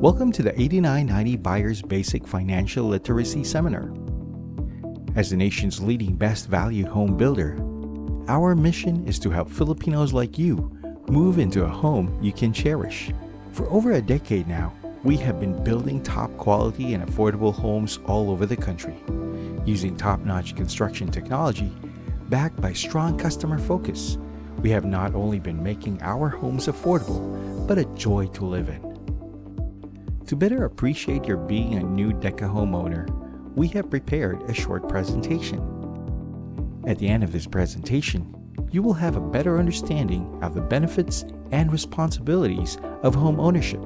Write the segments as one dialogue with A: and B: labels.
A: Welcome to the 8990 Buyers Basic Financial Literacy Seminar. As the nation's leading best value home builder, our mission is to help Filipinos like you move into a home you can cherish. For over a decade now, we have been building top quality and affordable homes all over the country, using top-notch construction technology backed by strong customer focus. We have not only been making our homes affordable, but a joy to live in. To better appreciate your being a new Deca homeowner, we have prepared a short presentation. At the end of this presentation, you will have a better understanding of the benefits and responsibilities of home ownership,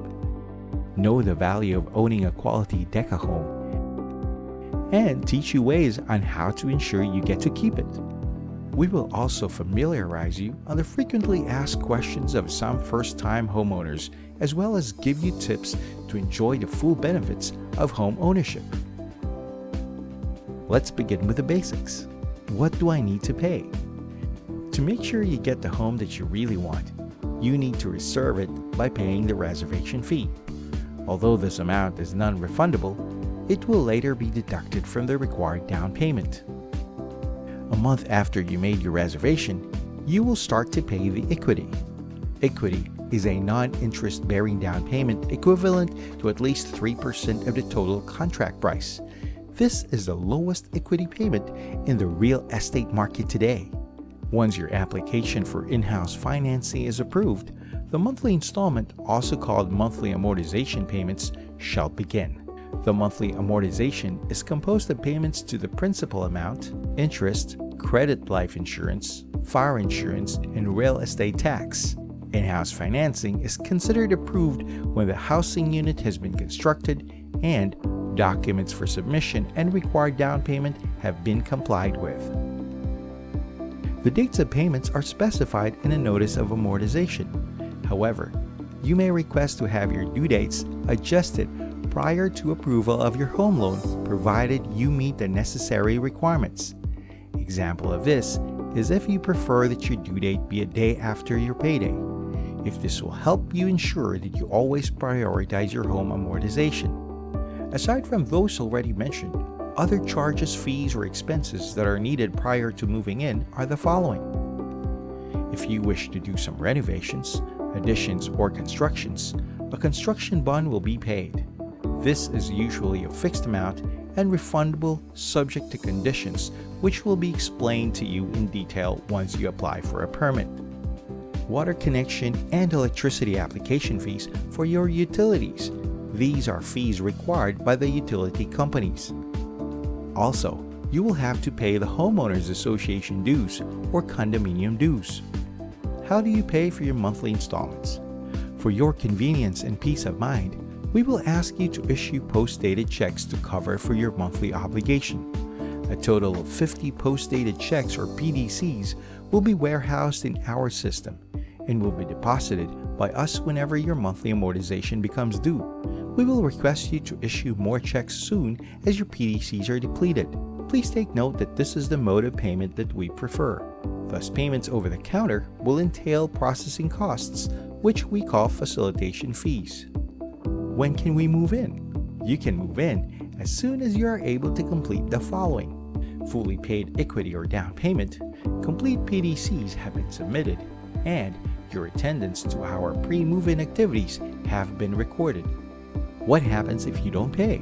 A: know the value of owning a quality Deca home, and teach you ways on how to ensure you get to keep it. We will also familiarize you on the frequently asked questions of some first-time homeowners, as well as give you tips to enjoy the full benefits of home ownership. Let's begin with the basics. What do I need to pay? To make sure you get the home that you really want, you need to reserve it by paying the reservation fee. Although this amount is non-refundable, it will later be deducted from the required down payment. A month after you made your reservation, you will start to pay the equity. Equity is a non-interest bearing down payment equivalent to at least 3% of the total contract price. This is the lowest equity payment in the real estate market today. Once your application for in-house financing is approved, the monthly installment, also called monthly amortization payments, shall begin. The monthly amortization is composed of payments to the principal amount, interest, credit life insurance, fire insurance, and real estate tax. In-house financing is considered approved when the housing unit has been constructed and documents for submission and required down payment have been complied with. The dates of payments are specified in a notice of amortization. However, you may request to have your due dates adjusted prior to approval of your home loan, provided you meet the necessary requirements. Example of this is if you prefer that your due date be a day after your payday, if this will help you ensure that you always prioritize your home amortization. Aside from those already mentioned, other charges, fees, or expenses that are needed prior to moving in are the following. If you wish to do some renovations, additions, or constructions, a construction bond will be paid. This is usually a fixed amount and refundable, subject to conditions which will be explained to you in detail once you apply for a permit. Water connection and electricity application fees for your utilities. These are fees required by the utility companies. Also, you will have to pay the Homeowners Association dues or condominium dues. How do you pay for your monthly installments? For your convenience and peace of mind, we will ask you to issue post-dated checks to cover for your monthly obligation. A total of 50 post-dated checks or PDCs will be warehoused in our system and will be deposited by us whenever your monthly amortization becomes due. We will request you to issue more checks soon as your PDCs are depleted. Please take note that this is the mode of payment that we prefer. Thus, payments over the counter will entail processing costs, which we call facilitation fees. When can we move in? You can move in as soon as you are able to complete the following. Fully paid equity or down payment, complete PDCs have been submitted, and your attendance to our pre-move-in activities have been recorded. What happens if you don't pay?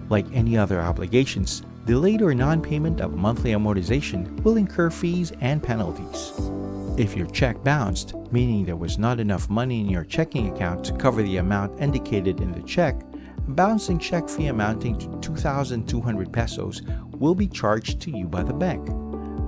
A: Like any other obligations, delayed or non-payment of monthly amortization will incur fees and penalties. If your check bounced, meaning there was not enough money in your checking account to cover the amount indicated in the check, a bouncing check fee amounting to 2,200 pesos will be charged to you by the bank.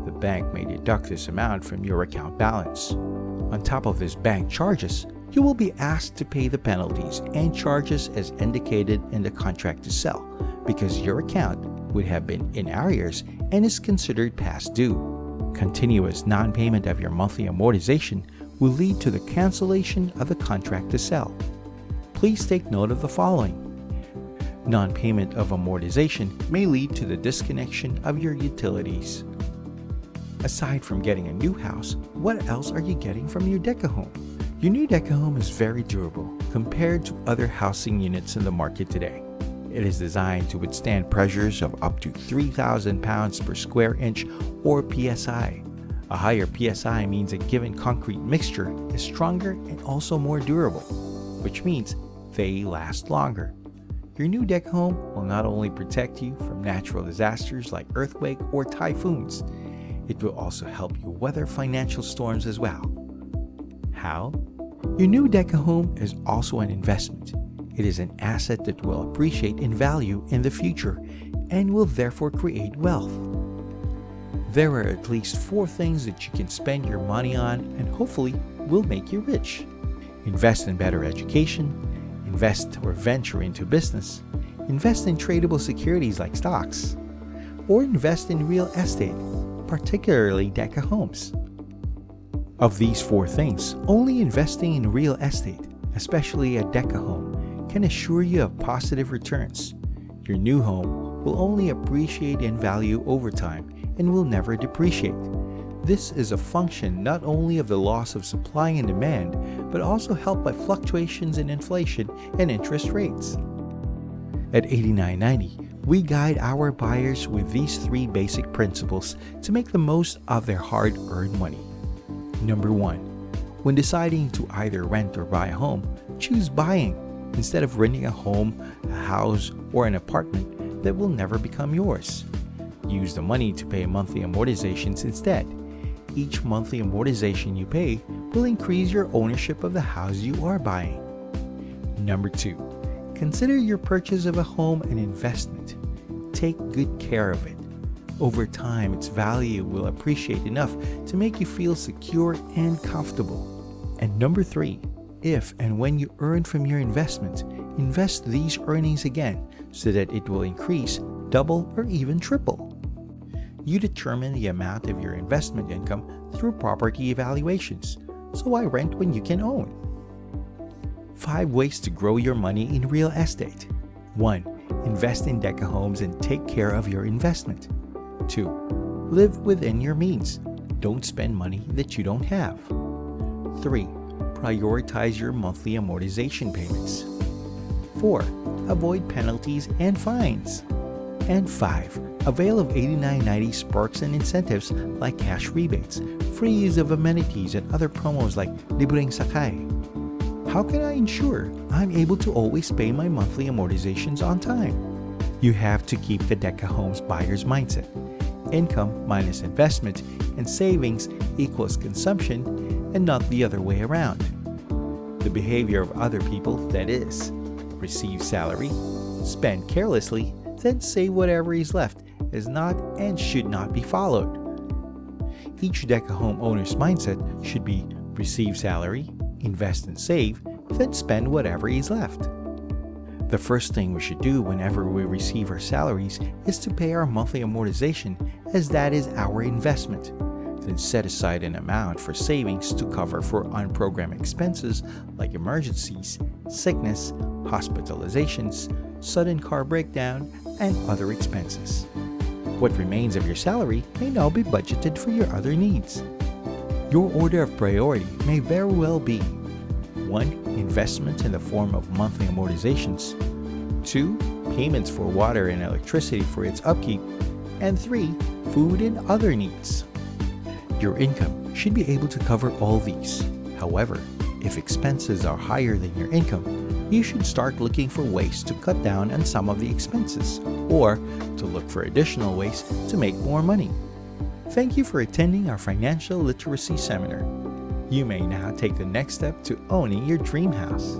A: The bank may deduct this amount from your account balance. On top of this bank charges, you will be asked to pay the penalties and charges as indicated in the contract to sell, because your account would have been in arrears and is considered past due. Continuous non-payment of your monthly amortization will lead to the cancellation of the contract to sell. Please take note of the following. Non-payment of amortization may lead to the disconnection of your utilities. Aside from getting a new house, what else are you getting from your Deca home? Your new Deca home is very durable compared to other housing units in the market today. It is designed to withstand pressures of up to 3,000 pounds per square inch or PSI. A higher PSI means a given concrete mixture is stronger and also more durable, which means they last longer. Your new Deca home will not only protect you from natural disasters like earthquake or typhoons, it will also help you weather financial storms as well. How? Your new Deca home is also an investment. It is an asset that will appreciate in value in the future and will therefore create wealth. There are at least 4 things that you can spend your money on and hopefully will make you rich. Invest in better education, invest or venture into business, invest in tradable securities like stocks, or invest in real estate, particularly Deca homes. Of these 4 things, only investing in real estate, especially a Deca home, can assure you of positive returns. Your new home will only appreciate in value over time and will never depreciate. This is a function not only of the loss of supply and demand, but also helped by fluctuations in inflation and interest rates. At 8990, we guide our buyers with these 3 basic principles to make the most of their hard-earned money. Number 1. When deciding to either rent or buy a home, choose buying instead of renting a home, a house, or an apartment that will never become yours. Use the money to pay monthly amortizations instead. Each monthly amortization you pay will increase your ownership of the house you are buying. Number 2. Consider your purchase of a home an investment. Take good care of it. Over time, its value will appreciate enough to make you feel secure and comfortable. And number 3. If and when you earn from your investment, invest these earnings again so that it will increase, double, or even triple. You determine the amount of your investment income through property evaluations, so why rent when you can own? 5 ways to grow your money in real estate. 1. Invest in Deca homes and take care of your investment. 2. Live within your means. Don't spend money that you don't have. 3. Prioritize your monthly amortization payments. 4. Avoid penalties and fines. And 5. Avail of 8990's perks and incentives like cash rebates, free use of amenities, and other promos like Libreng Sakay. How can I ensure I'm able to always pay my monthly amortizations on time? You have to keep the Deca Homes buyer's mindset. Income minus investment and savings equals consumption, and not the other way around. The behavior of other people, that is, receive salary, spend carelessly, then save whatever is left, is not and should not be followed. Each Deca home owner's mindset should be receive salary, invest and save, then spend whatever is left. The first thing we should do whenever we receive our salaries is to pay our monthly amortization, as that is our investment. Then set aside an amount for savings to cover for unprogrammed expenses like emergencies, sickness, hospitalizations, sudden car breakdown, and other expenses. What remains of your salary may now be budgeted for your other needs. Your order of priority may very well be 1. Investment in the form of monthly amortizations, 2. Payments for water and electricity for its upkeep, and 3. Food and other needs. Your income should be able to cover all these. However, if expenses are higher than your income, you should start looking for ways to cut down on some of the expenses, or to look for additional ways to make more money. Thank you for attending our financial literacy seminar. You may now take the next step to owning your dream house.